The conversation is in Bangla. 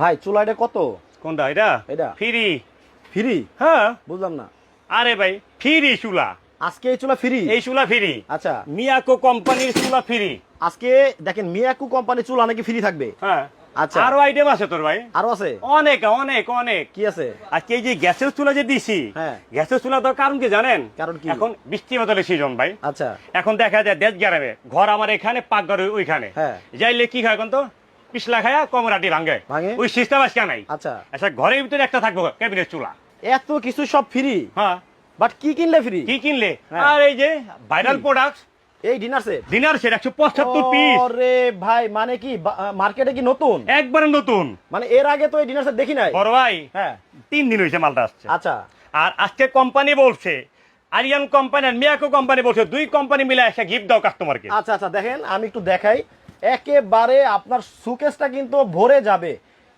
ভাই চুলাটা কত? কোনটা এটা? এটা ফ্রি। ফ্রি? হ্যাঁ বুঝলাম না। আরে ভাই ফ্রি চুলা, আজকে এই চুলা ফ্রি? এই চুলা ফ্রি। আচ্ছা মিয়াকো কোম্পানির চুলা ফ্রি। আজকে দেখেন মিয়াকু কোম্পানির চুলা নাকি ফ্রি থাকবে। হ্যাঁ আচ্ছা আরো আইটেম আছে তোর ভাই, আরো আছে? অনেক অনেক অনেক। কি আছে? আজকে এই যে গ্যাসের চুলা যে দিছি, হ্যাঁ গ্যাসের চুলা দেওয়ার কারণ কি জানেন? কারণ কি? এখন বৃষ্টি বদলের সিজন ভাই। আচ্ছা এখন দেখা যায় দেশ গ্রামে ঘর আমার এখানে, পাকঘর ওইখানে, হ্যাঁ যাইলে কি হয় এখন তো পিছলা খায়া কমরাটি ভাঙে, ভাঙে? ওই সিস্টেম আজকে নাই। আচ্ছা আচ্ছা ঘরের ভিতরে একটা থাকবো ক্যাবিনেট চুলা। এত কিছু সব ফ্রি, হ্যাঁ বাট কি কিনলে ফ্রি? কি কিনলে? হ্যাঁ। আর এই যে ভাইরাল প্রোডাক্ট এই dinner set. Dinner set 175 piece. আরে ভাই মানে কি মার্কেটে কি নতুন? একবারে নতুন। মানে এর আগে তো এই ডিনার সেট দেখি নাই। বড় ভাই হ্যাঁ 3 দিন হয়েছে মালটা আসছে। আচ্ছা আর আজকে কোম্পানি বলছে, আরিয়ান কোম্পানি আর মিয়াকো কোম্পানি বলছে, দুই কোম্পানি মিলে একটা গিফট দাও কাস্টমারকে। আচ্ছা আচ্ছা দেখেন আমি একটু দেখাই, একেবারে আপনার সুকেসটা কিন্তু ভরে যাবে।